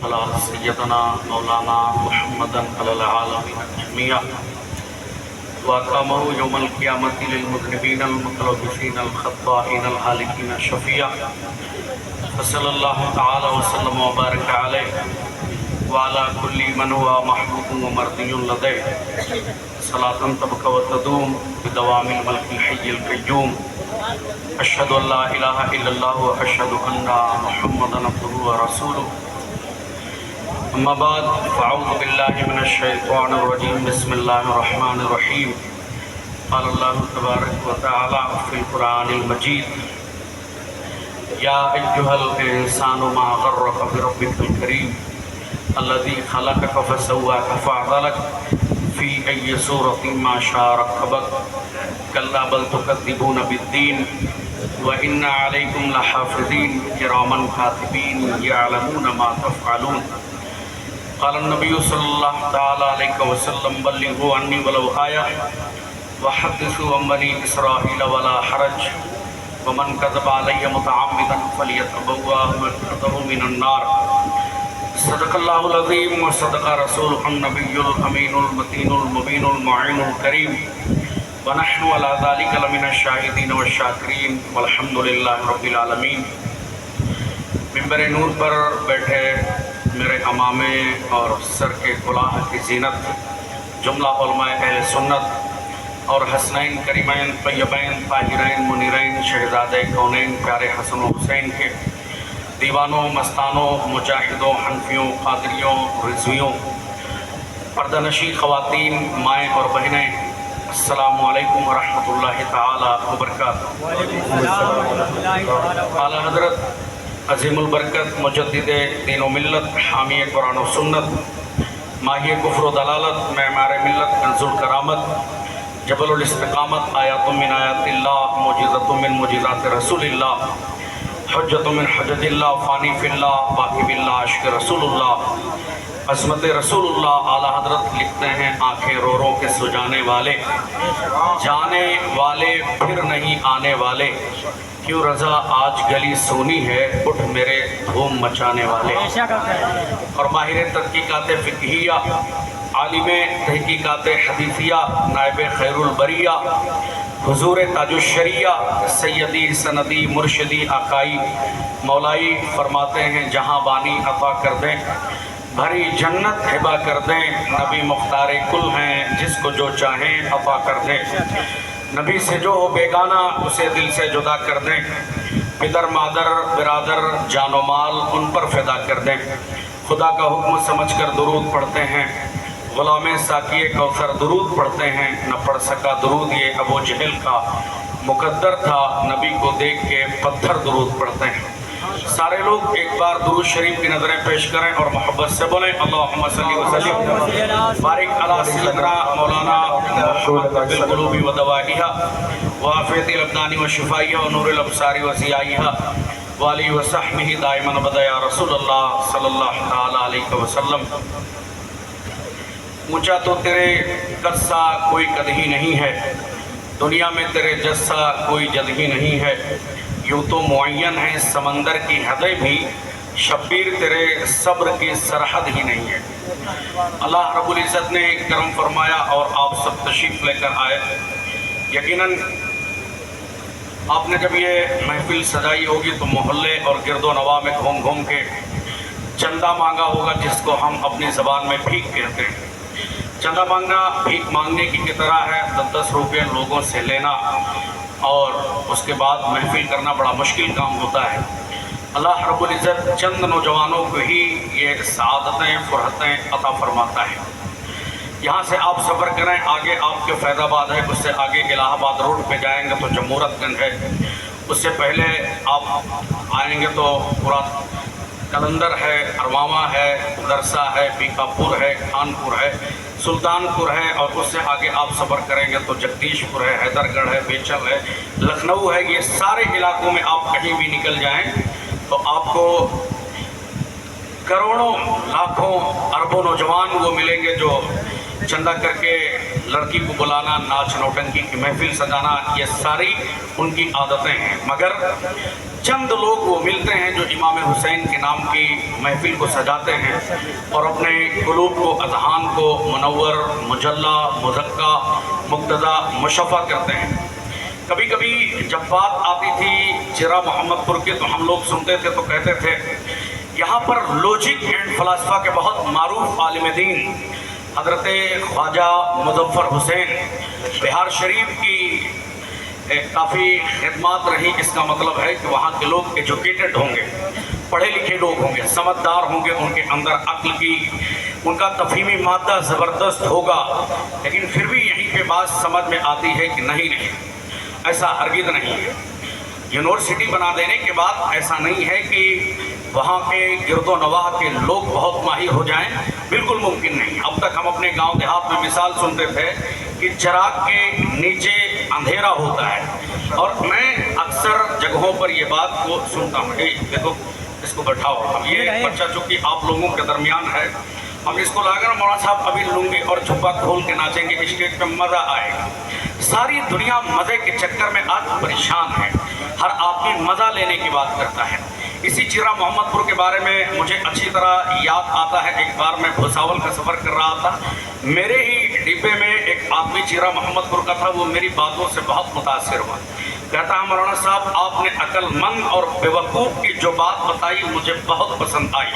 علی سیدنا مولانا محمدن علی العالمین جميعا وأقامه يوم القيامة للمذنبين المتلبسين الخطائين الهالكين شفيعا فصلى الله تعالى وسلم وبارك عليه وعلى كل من هو محبوب ومرضي لديه صلاة تبقى وتدوم بدوام الملك الحي القيوم أشهد أن لا إله إلا الله وأشهد أن محمدا عبده ورسوله أما بعد فأعوذ بالله من الشيطان الرجيم بسم الله الرحمن الرحيم قال الله تبارك وتعالى في القرآن المجيد يا أيها الإنسان ما غرك بربك الكريم الذي خلقك فسواك فعدلك في أي صورة ما شاء ركبك كلا بل تكذبون بالدين وإن عليكم لحافظين كراما كاتبين يعلمون ما تفعلون قال النبي صلى الله تعالى عليه وسلم بلغوا عني ولو آية وحدثوا عن بني إسرائيل ولا حرج ومن كذب علي متعمدا فليتبوأ مقعده من النار صدق الله العظيم وصدق رسوله النبي الأمين المتين المبين المعين الكريم ونحن على ذلك لمن الشاهدين والشاكرين والحمد لله رب العالمین۔ منبر نور پر بیٹھے میرے امامے اور سر کے کلاه کی زینت جملہ علماء اہل سنت اور حسنین کریمین طیبین طاہرین منیرین شہزاد کونین پیارے حسن و حسین کے دیوانوں مستانوں مجاہدوں حنفیوں قادریوں رضویوں پردہ نشین خواتین مائیں اور بہنیں السلام علیکم ورحمۃ اللہ تعالی وبرکاتہ۔ اعلیٰ حضرت عظیم البرکت مجدد دین و ملت حامی قرآن و سنت ماہی کفر و دلالت معمار ملت کنز الکرامت جبل الاستقامت آیات من آیات اللہ معجزۃ من معجزات رسول اللہ حجت من حجت اللہ فانی فی اللہ باقی باللہ عشق رسول اللہ عظمت رسول اللہ۔ اعلیٰ حضرت لکھتے ہیں آنکھیں رو رو کے سجانے والے جانے والے پھر نہیں آنے والے کیوں رضا آج گلی سونی ہے اٹھ میرے دھوم مچانے والے۔ اور ماہر تحقیقات فقہیہ عالم تحقیقات حدیثیہ نائب خیر البریہ حضور تاج الشریعہ سیدی سندی مرشدی آقائی مولائی فرماتے ہیں جہاں بانی عطا کر دیں بھری جنت ہبا کر دیں نبی مختار کل ہیں جس کو جو چاہیں عطا کر دیں نبی سے جو ہو بیگانہ اسے دل سے جدا کر دیں پدر مادر برادر جان و مال ان پر فدا کر دیں خدا کا حکم سمجھ کر درود پڑھتے ہیں غلام ساقی کوثر درود پڑھتے ہیں نہ پڑھ سکا درود یہ ابو جہل کا مقدر تھا نبی کو دیکھ کے پتھر درود پڑھتے ہیں۔ سارے لوگ ایک بار درود شریف کی نظریں پیش کریں اور محبت سے بولیں اللہم صلی وسلم بارک علی سیدنا مولانا محمد بالقلوب و دوائیہا وعافیت الابدان و شفائیہا و نور الابصار و ضیائیہا والی و صحبہ دائما بدا یا رسول اللہ صلی اللہ تعالی علیہ وسلم۔ اونچا تو تیرے قد سا کوئی قد ہی نہیں ہے دنیا میں تیرے جیسا کوئی جد ہی نہیں ہے یوں تو معین ہے سمندر کی حدیں بھی شبیر تیرے صبر کی سرحد ہی نہیں ہے۔ اللہ رب العزت نے کرم فرمایا اور آپ سب تشریف لے کر آئے۔ یقیناً آپ نے جب یہ محفل سجائی ہوگی تو محلے اور گرد و نواح میں گھوم گھوم کے چندہ مانگا ہوگا جس کو ہم اپنی زبان میں بھیک کہتے ہیں۔ چندہ مانگنا بھیک مانگنے کی طرح ہے 10 روپے لوگوں سے لینا اور اس کے بعد محفل کرنا بڑا مشکل کام ہوتا ہے۔ اللہ رب العزت چند نوجوانوں کو ہی یہ سعادتیں فرحتیں عطا فرماتا ہے۔ یہاں سے آپ سفر کریں آگے آپ کے فیض آباد ہے اس سے آگے الہ آباد روڈ پہ جائیں گے تو جمہورت گنج ہے اس سے پہلے آپ آئیں گے تو پورا کلندر ہے ارواما ہے درسا ہے بیکاپور ہے خانپور ہے سلطان پور ہے اور اس سے آگے آپ سفر کریں گے تو جگدیش پور ہے حیدر گڑھ ہے بیچل ہے لکھنؤ ہے۔ یہ سارے علاقوں میں آپ کہیں بھی نکل جائیں تو آپ کو کروڑوں لاکھوں اربوں نوجوان وہ ملیں گے جو चंदा करके लड़की को बुलाना, नाच नौटंकी की महफिल सजाना, ये सारी उनकी आदतें हैं। मगर चंद लोग वो मिलते हैं जो इमाम हुसैन के नाम की महफिल को सजाते हैं और अपने कुलूब को, अज़हान को मुनव्वर, मुजल्ला, मुज़क्का, मुक्तदा, मुशफ़ा करते हैं। कभी कभी जब बात आती थी चिरा मोहम्मदपुर की तो हम लोग सुनते थे तो कहते थे यहाँ पर लॉजिक एंड फ़लसफ़ा के बहुत मारूफ आलिम दीन हज़रत ख्वाजा मुज़फ़्फ़र हुसैन बिहार शरीफ की काफ़ी खिदमत रही। इसका मतलब है कि वहाँ के लोग एजुकेटेड होंगे, पढ़े लिखे लोग होंगे, समझदार होंगे, उनके अंदर अक्ल की, उनका तफ़हीमी मादा ज़बरदस्त होगा। लेकिन फिर भी यहीं पे बात समझ में आती है कि नहीं, ऐसा हरगिज़ नहीं है। यूनिवर्सिटी बना देने के बाद ऐसा नहीं है कि वहाँ के गिरदो नवाह के लोग बहुत माहिर हो जाएं, बिल्कुल मुमकिन नहीं। अब तक हम अपने गांव देहात में मिसाल सुनते थे कि चिराग के नीचे अंधेरा होता है, और मैं अक्सर जगहों पर ये बात को सुनता हूँ। देखो इसको बैठाओ, अब ये बच्चा चूँकि आप लोगों के दरमियान है, हम इसको लाकर मौलाना साहब अभी लुंगी और झुब्बा खोल के नाचेंगे, स्टेज पे मज़ा आएगा। सारी दुनिया मज़े के चक्कर में आज परेशान है, हर आदमी मज़ा लेने की बात करता है। इसी चिरा मोहम्मदपुर के बारे में मुझे अच्छी तरह याद आता है, एक बार मैं भुसावल का सफ़र कर रहा था, मेरे ही डिब्बे में एक आदमी चिरा मोहम्मदपुर का था, वो मेरी बातों से बहुत मुतासिर हुआ। कहता है मौलाना साहब आपने अक्लमंद और बेवकूफ़ की जो बात बताई मुझे बहुत पसंद आई।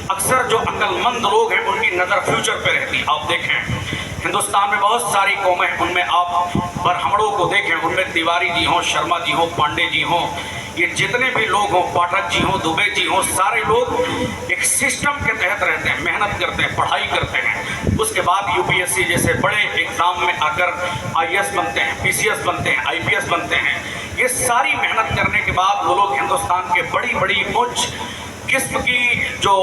अक्सर जो अक्लमंद लोग हैं उनकी नज़र फ्यूचर पे रहती। आप देखें हिंदुस्तान में बहुत सारी कौमें हैं, उनमें आप ब्राह्मणों को देखें, उनमें तिवारी जी हों, शर्मा जी हों, पांडे जी हों, ये जितने भी लोग हों, पाठक जी हों, दुबे जी हों, सारे लोग एक सिस्टम के तहत रहते हैं, मेहनत करते हैं, पढ़ाई करते हैं। उसके बाद यूपीएससी जैसे बड़े एग्ज़ाम में आकर आईएएस बनते हैं, पीसीएस बनते हैं, आईपीएस बनते हैं। ये सारी मेहनत करने के बाद वो लोग हिंदुस्तान के बड़ी बड़ी उच्च किस्म की जो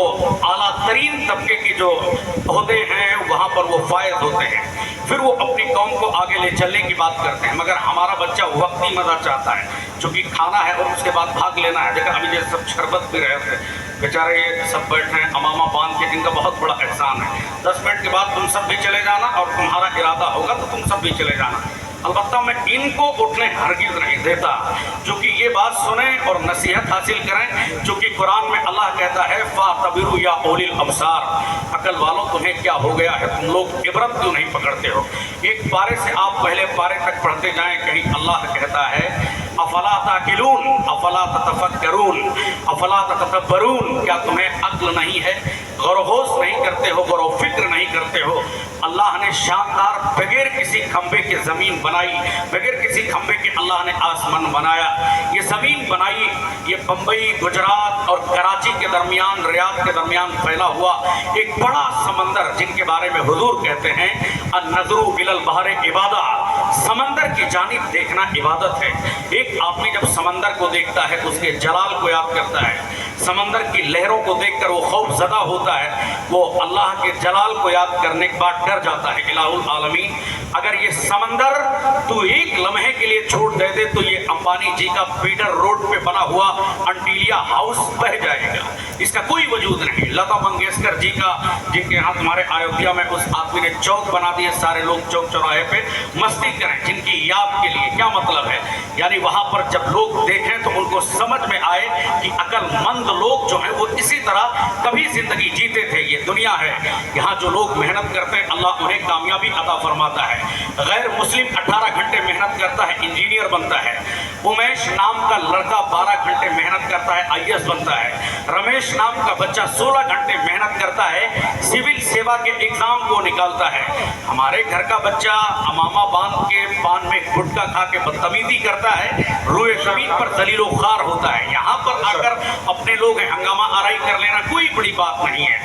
आला तरीन तबके की जो ओहदे हैं वहाँ पर वो फायद होते हैं। फिर वो अपनी कौम को आगे ले चलने की बात करते हैं। मगर हमारा बच्चा वक्ती मज़ा चाहता है, चूँकि खाना है और उसके बाद भाग लेना है। देखा अभी जैसे सब शरबत पी रहे थे, बेचारे ये सब बैठे हैं अमामा बांध के, इनका बहुत बड़ा एहसान है। 10 मिनट के बाद तुम सब भी चले जाना, और तुम्हारा इरादा होगा तो तुम सब भी चले जाना। अलबत्ता मैं इनको उठने हरगिज़ नहीं देता, क्योंकि ये बात सुने और नसीहत हासिल करें। चूँकि कुरान में अल्लाह कहता है फ़ातबिरू या उलिल अब्सार, अकल वालों तुम्हें क्या हो गया है, तुम लोग इबरत क्यों नहीं पकड़ते हो। एक पारे से आप पहले पारे तक पढ़ते जाएं, कहीं अल्लाह कहता है अफला ताकिलून, अफला ततफक्करून, अफला ततदब्बरून, क्या तुम्हें अक्ल नहीं है, गौर होश नहीं करते हो, गौर फिक्र नहीं करते हो। अल्लाह ने शानदार बगैर किसी खंबे के ज़मीन बनाई, बगैर किसी खंबे के अल्लाह ने आसमान बनाया। ये ज़मीन बनाई, ये बम्बई, गुजरात और कराची के दरमियान, रियाद के दरमियान फैला हुआ एक बड़ा समंदर, जिनके बारे में हुजूर कहते हैं अन-नज़रू इलल बहर इबादा, समंदर की जानिब देखना इबादत है। एक आदमी जब समंदर को देखता है उसके जलाल को याद करता है, समंदर की लहरों को देखकर वो खौफज़दा होता है, वो अल्लाह के जलाल को याद करने के बाद डर जाता है। इलाहुल आलमीन, अगर ये समंदर तू एक लम्हे के लिए छोड़ दे दे तो ये अंबानी जी का पीटर रोड पे बना हुआ अंटीलिया हाउस बह जाएगा, इसका कोई वजूद नहीं। लता मंगेशकर जी का, जिनके यहाँ तुम्हारे अयोध्या में उस आदमी ने चौक बना दिए, सारे लोग चौक चौराहे पे मस्ती करें जिनकी याद के लिए। क्या मतलब है, यानी वहाँ पर जब लोग देखें तो उनको समझ में आए कि अक्लमंद लोग जो हैं वो इसी तरह कभी ज़िंदगी जीते थे। ये दुनिया है, यहाँ जो लोग मेहनत करते हैं अल्लाह उन्हें कामयाबी अता फरमाता है। गैर मुस्लिम 18 घंटे मेहनत करता है, इंजीनियर बनता है। उमेश नाम का लड़का 12 घंटे मेहनत करता है, आईएएस बनता है। रमेश नाम का बच्चा 16 घंटे मेहनत करता है, सिविल सेवा के एग्जाम को निकालता है। हमारे घर का बच्चा अमामा बांध के पान में गुटखा खा के बदतमीजी करता है, रूए ज़मीन पर जलीलो ख़ार होता है। यहाँ पर आकर अपने लोग हंगामा आराई कर लेना कोई बड़ी बात नहीं है।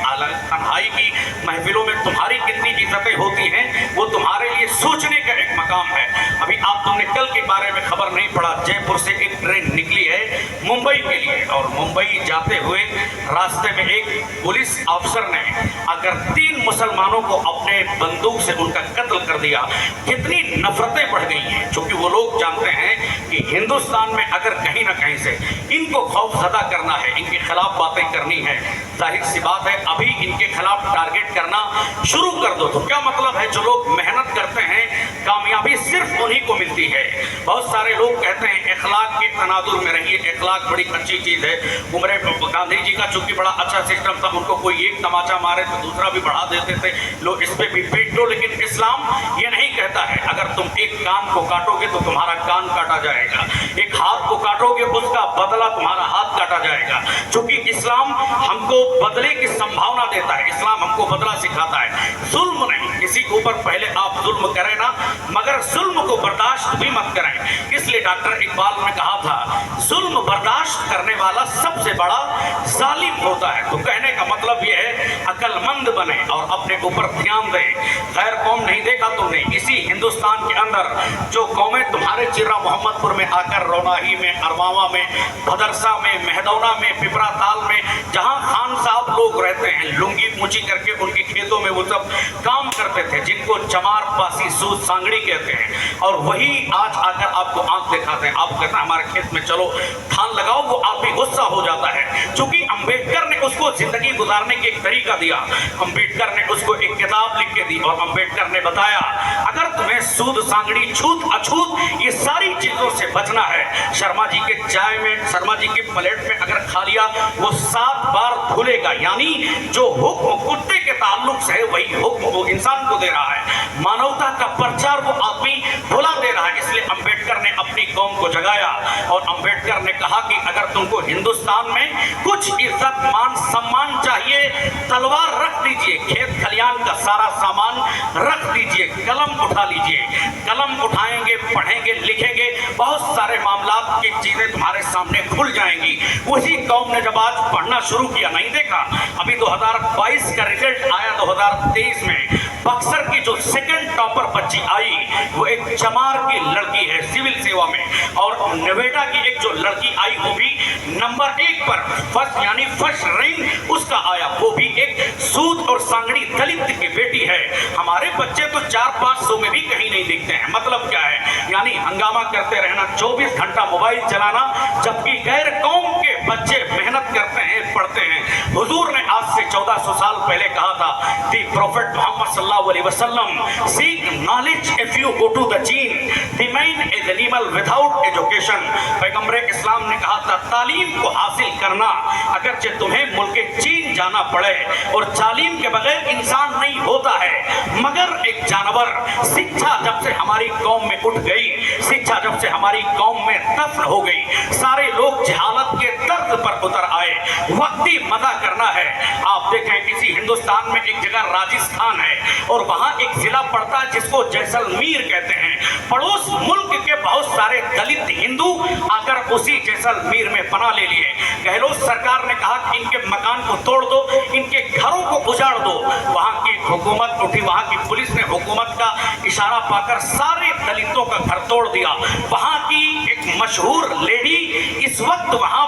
तन्हाई की महफिलों में तुम्हारी कितनी इज्जतें होती हैं वो तुम्हारे लिए सोचने का एक मकाम है। अभी आप तुमने कल के बारे में खबर नहीं पड़ा, जयपुर से एक ट्रेन निकली है मुंबई के लिए। और मुंबई जाते हुए रास्ते में एक पुलिस अफसर ने अगर 3 मुसलमानों को अपने बंदूक से उनका कत्ल कर दिया, कितनी नफरतें बढ़ गई हैं। क्योंकि वो लोग जानते हैं कि हिंदुस्तान में अगर कहीं ना कहीं से इनको खौफजदा करना है, इनके खिलाफ बातें करनी है, जाहिर सी बात है अभी इनके खिलाफ टारगेट करना शुरू कर दो। तो क्या मतलब है, जो लोग मेहनत करते हैं कामयाबी सिर्फ उन्हीं को मिलती है। बहुत सारे लोग कहते हैं इखलाक के तनादुर में रहिए, इखलाक बड़ी अच्छी चीज़ है। उमर गांधी जी का चूंकि बड़ा अच्छा सिस्टम था, उनको कोई एक तमाचा मारे तो दूसरा भी बढ़ा देते थे, लोग इस पर भी पीट लो। लेकिन इस्लाम ये नहीं कहता है अगर तुम एक कान को काटोगे तो तुम्हारा कान काटा जाएगा, एक हाथ को काटोगे उसका बदला तुम्हारा हाथ काटा जाएगा। चूंकि इस्लाम हमको बदले की संभावना देता है, इस्लाम हमको बदला सिखाता है, जुल्म नहीं। किसी के ऊपर पहले आप जुल्म करें ना, मगर जुल्म को बर्दाश्त भी मत करें। इसलिए डॉक्टर इकबाल ने कहा था जुल्म बर्दाश्त करने वाला सबसे बड़ा जालिम होता है। तो कहने का मतलब यह है अक्लमंद बने और अपने ऊपर ध्यान दें। गैर कौम नहीं देखा तुमने, इसी हिंदुस्तान के अंदर जो कौमें तुम्हारे चिर्रा मोहम्मदपुर में आकर रौनाही में, अरवावा में, भदरसा में, मेहदौना में, पिपरा ताल में, जहां खान साहब लोग रहते हैं, लुंगी मुची करके उनके खेतों में वो सब काम करते थे, जिनको चमार, पासी, सूद, सांगड़ी कहते हैं। और वही आज आकर आपको आंख दिखाते हैं, आप कहते हैं हमारे खेत में चलो धान लगाओ, वो आप भी गुस्सा हो जाता है। क्योंकि अंबेडकर ने उसको जिंदगी गुजारने के एक तरीका दिया, अंबेडकर ने उसको एक किताब लिख के दी और अंबेडकर ने बताया अगर तुम्हें सूद, सांगड़ी, छूत, अछूत ये सारी चीजों से बचना है, शर्मा जी के चाय में, शर्मा जी की प्लेट में अगर खा लिया वो 7 बार धुलेगा। यानी जो हुक्म कुत्ते के ताल्लुक से है वही हुक्म वो इंसान को दे रहा है। मानवता का प्रचार वो आदमी भुला दे रहा है। इसलिए अंबेडकर ने अपनी कौम को जगाया और अंबेडकर ने कहा कि अगर तुमको हिंदुस्तान में कुछ इज्जत, मान, सम्मान चाहिए, तलवार रख दीजिए, खेत खलियान का सारा सामान रख दीजिए, कलम उठा लीजिए। कलम उठाएंगे, पढ़ेंगे, लिखेंगे, बहुत सारे मामलात की चीजें तुम्हारे सामने खुल जाएंगी। उसी कौम ने जब आज पढ़ना शुरू किया, नहीं देखा अभी 2022 का रिजल्ट आया, 2023 में बक्सर की जो सेकंड टॉपर बच्ची आई वो एक चमार की लड़की है सिविल सेवा में, और नवेटा की एक जो लड़की आई वो भी नंबर 1 पर, फर्स्ट यानी फर्स्ट रैंक उसका आया, वो भी एक सूद और सांगड़ी दलित की बेटी है। हमारे बच्चे तो 400-500 में भी कहीं नहीं दिखते हैं। मतलब क्या है, यानी हंगामा करते रहना, 24 घंटा मोबाइल चलाना, जबकि गैर कौम के बच्चे मेहनत करते हैं, पढ़ते हैं। हुजूर ने आज से 1400 साल पहले कहा था, दी प्रोफेट मोहम्मद सल्लल्लाहु अलैहि वसल्लम seek knowledge if you go to the चीन, the man is animal without education. पैगंबर इस्लाम ने कहा था तालीम को हासिल करना, अगर तुम्हें मुल्क चीन जाना पड़े, और तालीम के बगैर इंसान नहीं होता है मगर एक जानवर। शिक्षा जब से हमारी कौम में उठ गई, शिक्षा जब से हमारी कौम में दफन हो गई, सारे लोग जहालत के दर्द पर उतर आए। वक्ती मजा करना है। आप देखें इसी हिंदुस्तान में एक जगह राजस्थान है और वहां एक जिला पड़ता है जिसको जैसलमेर कहते हैं। पड़ोस मुल्क के बहुत सारे दलित हिंदू आकर उसी जैसलमेर में पनाह ले लिए। गहलोत सरकार ने कहा कि इनके मकान को तोड़ दो, इनके घरों को उजाड़ दो। वहां की हुकूमत उठी, वहां की पुलिस ने हुकूमत का इशारा पाकर सारे दलितों का घर तोड़ दिया। वहां की एक मशहूर लेडी इस वक्त वहां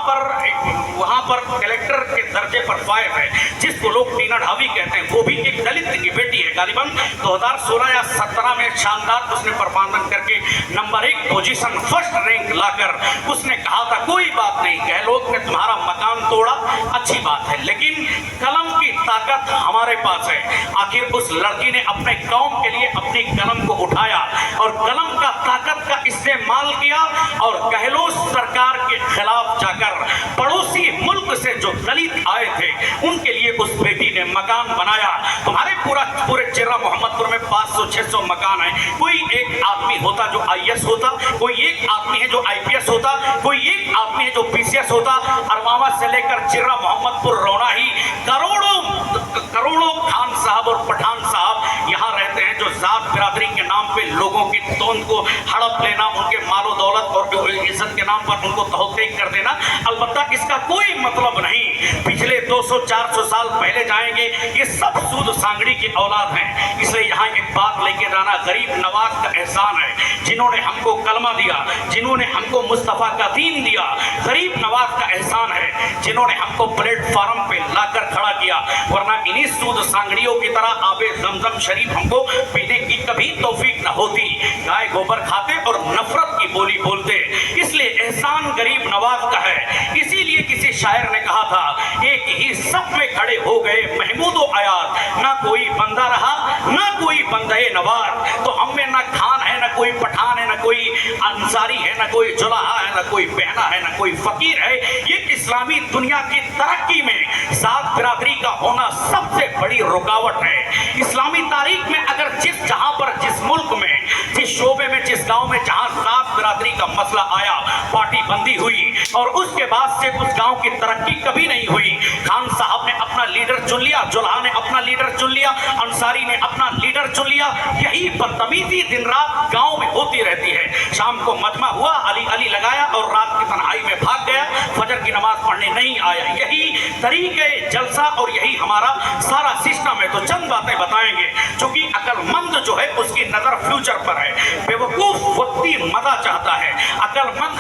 पर कलेक्टर के दर्जे पर फायद है, जिसको लोग टीना ढावी कहते हैं। वो भी एक दलित की बेटी है। गालिबन 2016 या 17 में शानदार उसने परफॉर्मेंस करके नंबर 1 पोजीशन, फर्स्ट रैंक लाकर उसने कहा था कोई बात नहीं, गहलोत ने तुम्हारा मकान तोड़ा, अच्छी बात है, लेकिन कलम की ताकत हमारे पास है। आखिर उस लड़की ने अपने कौम के लिए अपनी कलम को उठाया और कलम का ताकत का इस्तेमाल किया और गहलोत सरकार के खिलाफ जाकर पड़ोसी मुल्क से जो दलित आए थे उनके लिए उस बेटी ने मकान बनाया। तुम्हारे पूरे चिर्रा मोहम्मदपुर में 500-600 मकान है। कोई एक आदमी होता जो IAS होता, कोई एक आदमी है जो IPS होता, कोई एक आदमी है जो PCS होता। अरवावा से लेकर चिर्रा मोहम्मदपुर रौनाही करोड़ों खान साहब और पठान साहब यहाँ रहते हैं, जो जात बिरादरी के नाम पे लोगों की तोंद को हड़प लेना, उनके मालो दौलत और इज्जत के नाम पर उनको तहकीक कर देना। अलबत्ता इसका कोई मतलब नहीं। पिछले 200 300-400 साल पहले जाएंगे, ये सब सूद सांगड़ी की औलाद हैं। इसलिए यहाँ एक बात लेके जाना, गरीब नवाज का एहसान है, जिन्होंने हमको कलमा दिया, जिन्होंने हमको मुस्तफ़ा का दीन दिया। गरीब नवाज का एहसान है, जिन्होंने हमको प्लेटफार्म पे लाकर खड़ा किया, वरना इन्हीं सूद सांगड़ियों की तरह आबे जमजम शरीफ हमको पीने की कभी तौफीक न होती। गाय गोबर खाते और नफरत की बोली बोलते। इसलिए एहसान गरीब नवाज का है। इसीलिए किसी शायर ने कहा था, एक ही सफ में खड़े हो गए महमूद व अयाज, ना कोई बंदा रहा ना कोई बंदे नवाज। तो हम में ना खान है, ना कोई पठान है, ना कोई अंसारी है, ना कोई जुलाहा है, ना कोई बहना है, ना कोई फकीर है। ये इस्लामी दुनिया की तरक्की में जात बिरादरी का होना सबसे बड़ी रुकावट है। इस्लामी तारीख में अगर जहां पर जिस मुल्क में, जिस शोबे में, जिस गांव में जहां जात बिरादरी का मसला आया, पार्टी बंदी हुई और उसके बाद से उस गांव की तरक्की कभी नहीं हुई। खान साहब ने अपना लीडर चुन लिया, जुल्हा ने अपना लीडर चुन लिया, अंसारी ने अपना लीडर चुन लिया। यही बदतमीजी दिन रात गांव में होती रहती है। शाम को मजमा हुआ, अली अली लगाया और रात की तन्हाई में भाग गया, फजर की नमाज पढ़ने नहीं आया। यही तरीके जलसा और यही हमारा सारा सिस्टम है। तो चंद बातें बताएंगे, क्योंकि अक्लमंद जो है उसकी नजर फ्यूचर पर है, बेवकूफ वक्ती मजा चाहता है। अक्लमंद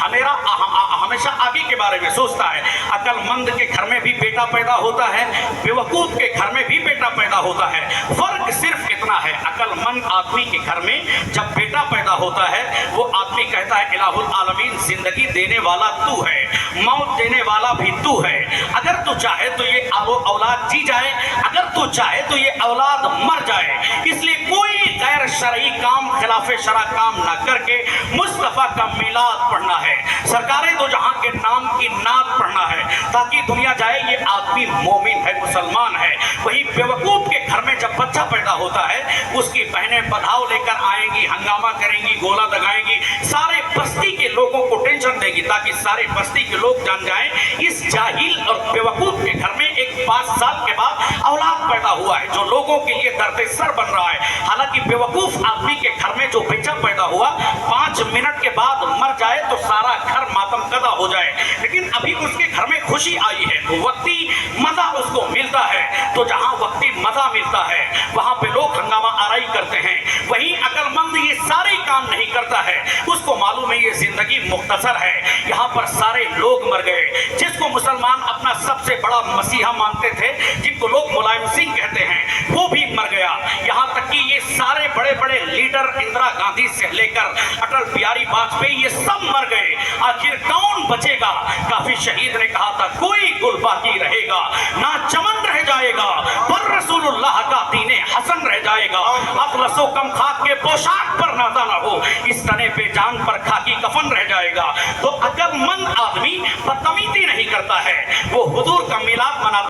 हमेशा आगे के बारे में सोचता है। अक्लमंद के घर में भी बेटा पैदा होता है, बेवकूफ के घर में भी बेटा पैदा होता है। फर्क सिर्फ इतना है, अक्लमंद आदमी के घर में जब बेटा पैदा होता है, वो आदमी कहता है इलाहुल आलमीन, जिंदगी देने वाला तू है, मौत देने वाला भी तू है। अगर तू चाहे तो ये औलाद जी जाए, अगर तू चाहे तो ये औलाद मर जाए। इसलिए कोई गैर शरई काम, खिलाफे शरा काम ना करके मुस्तफा का मिलाद पढ़ना है, सरकारें दो जहां के नाम की नात पढ़ना है, ताकि दुनिया जाए ये आदमी मोमिन है, मुसलमान है। वही बेवकूफ के घर में जब बच्चा पैदा होता है, उसकी बहनें बधाव लेकर आएंगी, हंगामा करेंगी, गोला दगाएंगी, सारे बस्ती के लोगों को टेंशन देगी, ताकि सारे बस्ती के लोग जान जाएं इस जाहिल और बेवकूफ के घर में एक 5 साल के बाद औलाद पैदा हुआ है, जो लोगों के लिए दर्द सर बन रहा है। हालांकि बेवकूफ आदमी के घर में जो बच्चा पैदा हुआ 5 मिनट के बाद मर जाए तो सारा घर मातम कदा हो जाए, लेकिन अभी उसके घर में खुशी आई है तो वक्ती मजा उसको मिलता है। तो जहां वक्ती मजा मिलता है वहां पे लोग हंगामा आराई करते हैं। वहीं अक्लमंद ये सारे काम नहीं करता है, उसको मालूम है ये जिंदगी मुख्तसर है, यहाँ पर सारे लोग मर गए। जिसको मुसलमान अपना सबसे बड़ा मसीहा मानते थे, जिनको लोग मुलायम सिंह कहते हैं, वो भी मर गया। यहाँ तक कि ये सारे बड़े बड़े लीडर इंदिरा गांधी से लेकर अटल बिहारी वाजपेयी, ये सब मर गए। आखिर कौन बचेगा? काफी शहीद ने कहा था, कोई गुल बाकी रहेगा ना, चमन रह जाएगा, पर रसूलुल्लाह का दीने हसन रह जाएगा। अखलसो कम खाक के पोशाक पर नाता ना हो, इस तने पे जान पर खाकी कफन रह जाएगा। तो अक्लमंद आदमी बदतमीजी नहीं करता है, वो हुजूर का मिलाद मनाता